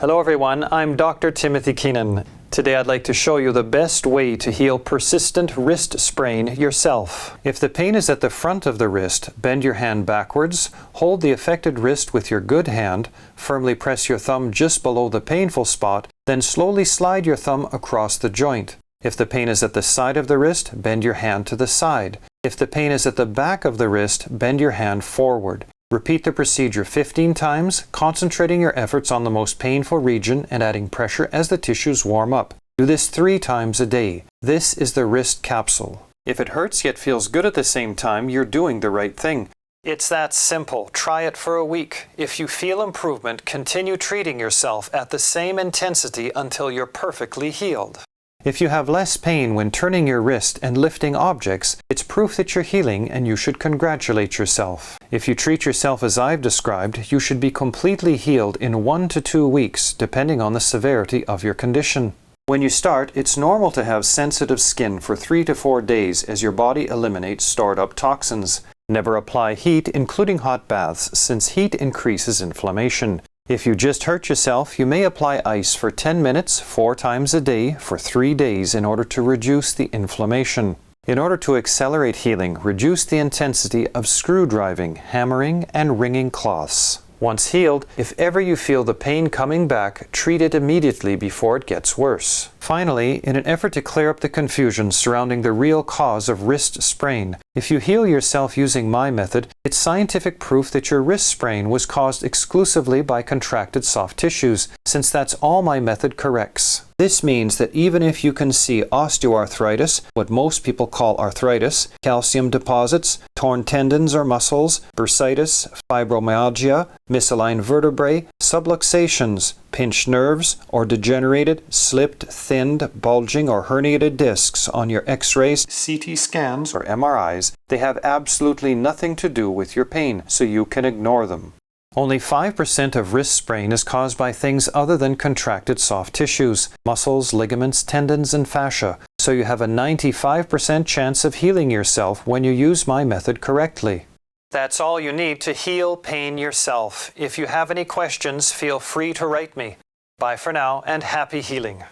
Hello everyone, I'm Dr. Timothy Keenan. Today I'd like to show you the best way to heal persistent wrist sprain yourself. If the pain is at the front of the wrist, bend your hand backwards, hold the affected wrist with your good hand, firmly press your thumb just below the painful spot, then slowly slide your thumb across the joint. If the pain is at the side of the wrist, bend your hand to the side. If the pain is at the back of the wrist, bend your hand forward. Repeat the procedure 15 times, concentrating your efforts on the most painful region and adding pressure as the tissues warm up. Do this 3 times a day. This is the wrist capsule. If it hurts yet feels good at the same time, you're doing the right thing. It's that simple. Try it for a week. If you feel improvement, continue treating yourself at the same intensity until you're perfectly healed. If you have less pain when turning your wrist and lifting objects, it's proof that you're healing and you should congratulate yourself. If you treat yourself as I've described, you should be completely healed in 1 to 2 weeks, depending on the severity of your condition. When you start, it's normal to have sensitive skin for 3 to 4 days as your body eliminates stored up toxins. Never apply heat, including hot baths, since heat increases inflammation. If you just hurt yourself, you may apply ice for 10 minutes 4 times a day for 3 days in order to reduce the inflammation. In order to accelerate healing, reduce the intensity of screw driving, hammering, and wringing cloths. Once healed, if ever you feel the pain coming back, treat it immediately before it gets worse. Finally, in an effort to clear up the confusion surrounding the real cause of wrist sprain, if you heal yourself using my method, it's scientific proof that your wrist sprain was caused exclusively by contracted soft tissues, since that's all my method corrects. This means that even if you can see osteoarthritis, what most people call arthritis, calcium deposits, torn tendons or muscles, bursitis, fibromyalgia, misaligned vertebrae, subluxations, pinched nerves, or degenerated, slipped, thinned, bulging, or herniated discs on your X-rays, CT scans, or MRIs, they have absolutely nothing to do with your pain, so you can ignore them. Only 5% of wrist sprain is caused by things other than contracted soft tissues, muscles, ligaments, tendons, and fascia, so you have a 95% chance of healing yourself when you use my method correctly. That's all you need to heal pain yourself. If you have any questions, feel free to write me. Bye for now, and happy healing.